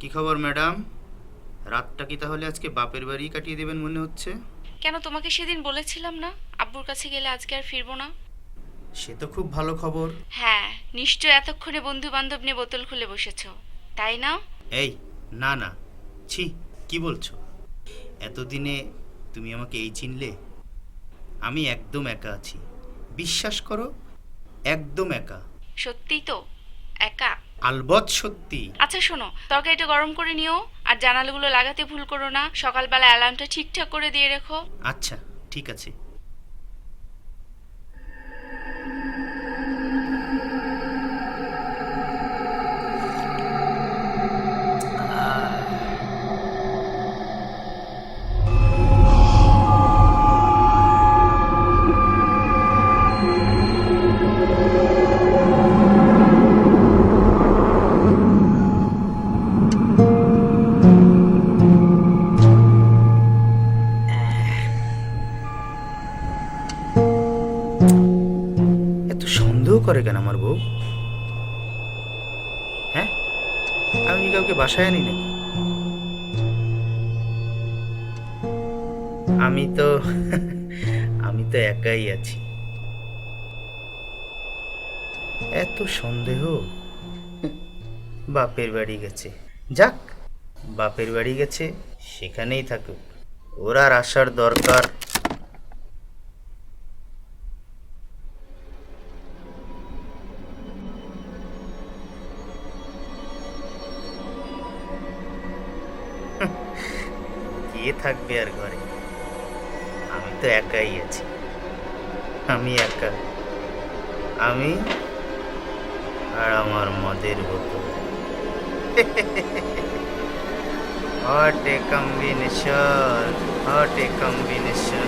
কি খবর ম্যাডাম? রাতটা কি তাহলে আজকে বাপের বাড়ি কাটিয়ে দেবেন মনে হচ্ছে? কেন, তোমাকে সেদিন বলেছিলাম না আব্বুর কাছে গেলে আজকে আর ফিরবো না? সে তো খুব ভালো খবর। হ্যাঁ, নিশ্চয় এতক্ষণে বন্ধু বান্ধব নিয়ে বোতল খুলে বসেছো, তাই না? এই, না না, ছি, কি বলছো? এতদিনে তুমি আমাকে এই চিনলে? আমি একদম একা আছি, বিশ্বাস করো, একদম একা। সত্যিই তো একা? আলবৎ সত্যি। আচ্ছা শোনো, তরকারিটা গরম করে নিও, আর জানালাগুলো লাগাতে ভুল করো না। সকালবেলা অ্যালার্মটা ঠিকঠাক করে দিয়ে রেখো। আচ্ছা, ঠিক আছে। এত সন্দেহ করে কেন আমার বউ? হ্যাঁ, আমি কি কাউকে বাসায় আনি নাকি? আমি তো আমি তো একাই আছি। এত সন্দেহ। বাপের বাড়ি গেছে, যাক, বাপের বাড়ি গেছে, সেখানেই থাকুক, ওর আর আসার দরকার। কে থাকবে আর ঘরে? আমি তো একাই আছি, আমি একা, আমি আর আমার মদের বোতল। হট এ কম্বিনেশন, হট এ কম্বিনেশন।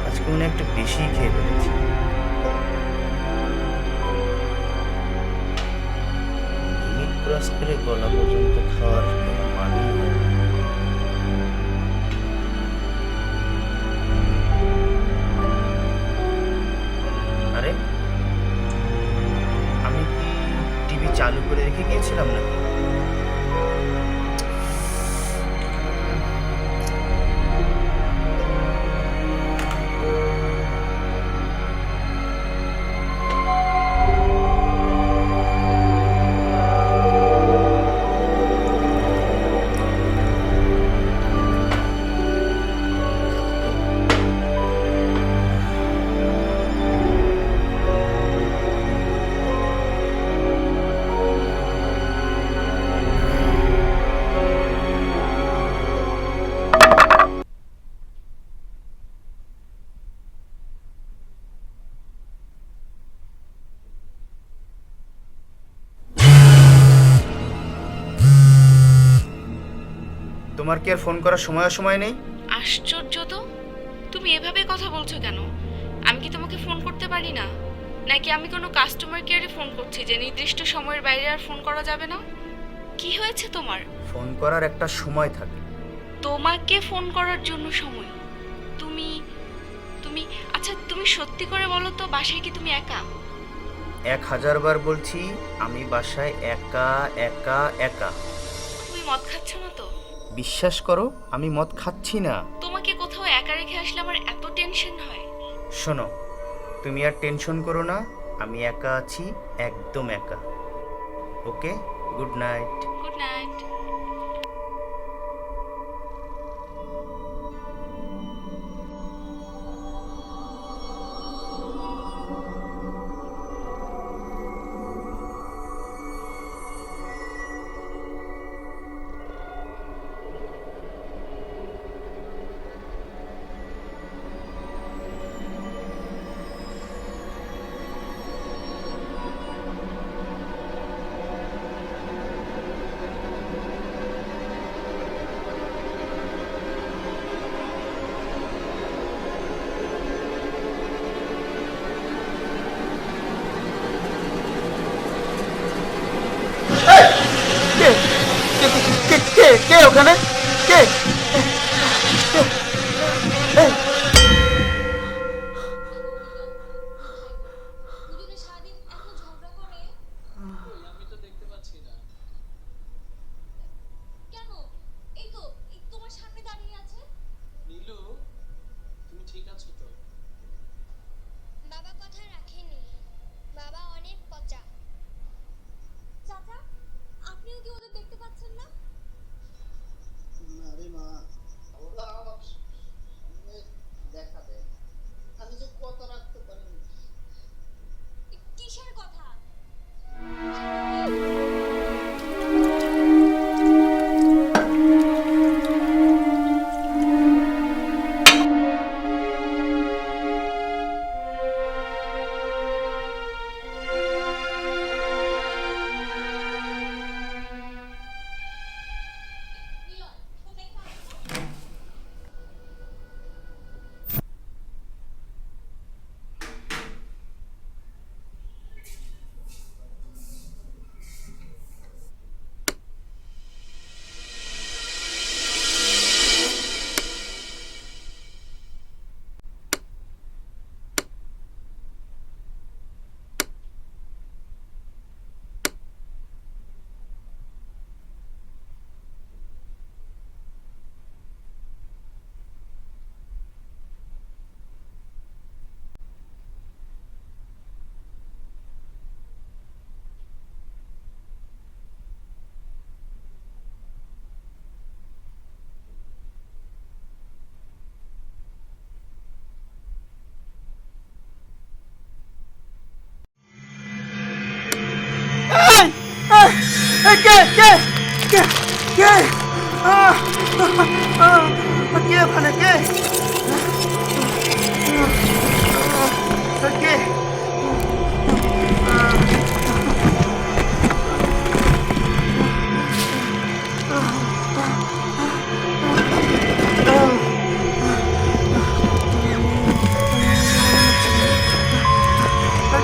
আজকে মনে হয় একটু বেশি খেয়ে ফেলেছি। লিমিট ক্রস করে গলা পর্যন্ত খাওয়ার কোনো মানেই হয় না। আরে, আমি কি টিভি চালু করে রেখে গিয়েছিলাম নাকি? তোমার কি আর ফোন করার সময় অসময় নেই? আশ্চর্য তো, তুমি এভাবে কথা বলছো কেন? আমি কি তোমাকে ফোন করতে পারি না? নাকি আমি কোনো কাস্টমার কেয়ারে ফোন করছি যে নির্দিষ্ট সময়ের বাইরে আর ফোন করা যাবে না? কি হয়েছে তোমার? ফোন করার একটা সময় থাকে। তোমাকে ফোন করার জন্য সময়? তুমি তুমি আচ্ছা, তুমি সত্যি করে বলো তো, বাসায় কি তুমি একা? 1000 বার বলছি, আমি বাসায় একা, একা, একা। তুমি মদ খাচ্ছ না তো? বিশ্বাস করো আমি মদ খাচ্ছি না। তোমাকে কোথাও একা রেখে আসলে আমার এত টেনশন হয়। শোনো, তুমি আর টেনশন করো না, আমি একা আছি, একদম একা। Okay, good night. Good night. কে কে কে কে কে ওখানে? কে? এই, দুজনে সারাদিন এত ঝগড়া করে। আমি তো দেখতে পাচ্ছি না। কেন? এই তো তোমার সামনে দাঁড়িয়ে আছে। নীলু, তুমি ঠিক আছো তো? বাবা কথা রাখেনি। বাবা অনেক পচা। চাচা, আপনিও কি ওদের দেখতে পাচ্ছেন না? না রে মা, ওরা আমার সামনে দেখা দেয়, আমি যে কথা রাখতে পারিনি। কিসের কথা? মিলন, তোমরা একটু আসো। এই, কে কে কে কে? কে ওখানে? কে কে?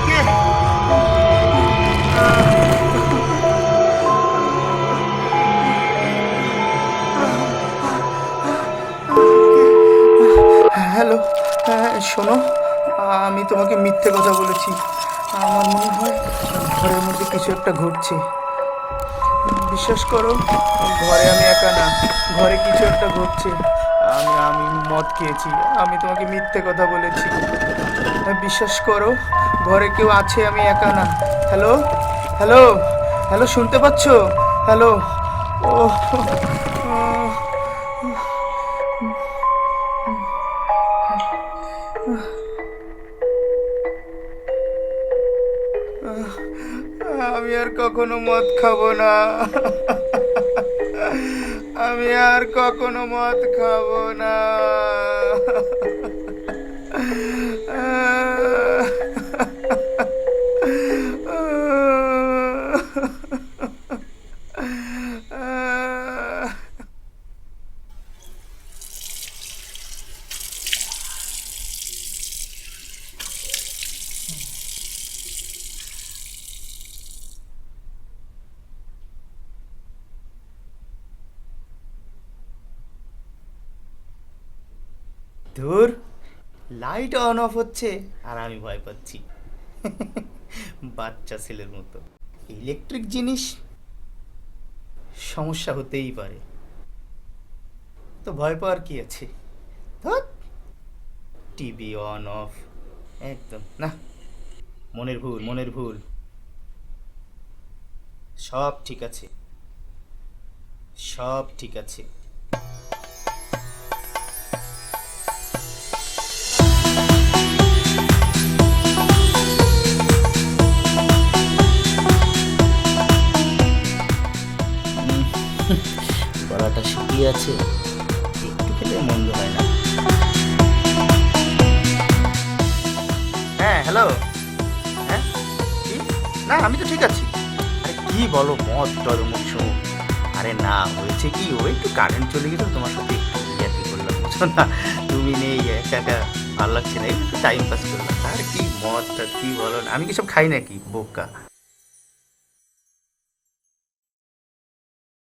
কে? হ্যালো, শোনো, আমি তোমাকে মিথ্যে কথা বলেছি। আমার মনে হয় ঘরের মধ্যে কিছু একটা ঘটছে। বিশ্বাস করো, ঘরে আমি একা না, ঘরে কিছু একটা ঘটছে। আমি আমি মদ খেয়েছি, আমি তোমাকে মিথ্যে কথা বলেছি। বিশ্বাস করো, ঘরে কেউ আছে, আমি একা না। হ্যালো হ্যালো হ্যালো, শুনতে পাচ্ছ? হ্যালো। ও আমি আর কখনো মদ খাবো না। আমি আর কখনো মদ খাবো না। ধুর, লাইট অন অফ হচ্ছে আর আমি ভয় পাচ্ছি। বাচ্চা ছেলের মতো। ইলেকট্রিক জিনিস, সমস্যা হতেই পারে। তো ভয় পাওয়ার কি আছে? ধুৎ, টিভি অন অফ একদম না, মনের ভুল, মনের ভুল। সব ঠিক আছে, সব ঠিক আছে। গলাটা শুকিয়ে আছে, একটু খেলে মন্দ হয় না। হ্যাঁ হ্যালো, হ্যাঁ কি? না আমি তো ঠিক আছি। আরে কি বলো, মদ টদ মুখ সুমুখ। আরে না, হয়েছে কি, ও একটু কারেন্ট চলে গেছিল, তোমার সাথে একটু ইয়ার্কি করলাম, বুঝছো না? তুমি নেই, একা একা ভালো লাগছে না, একটু টাইম পাস করলাম। আর কি মদ টদ কি বলো না, আমি কি সব খাই নাকি বোকা?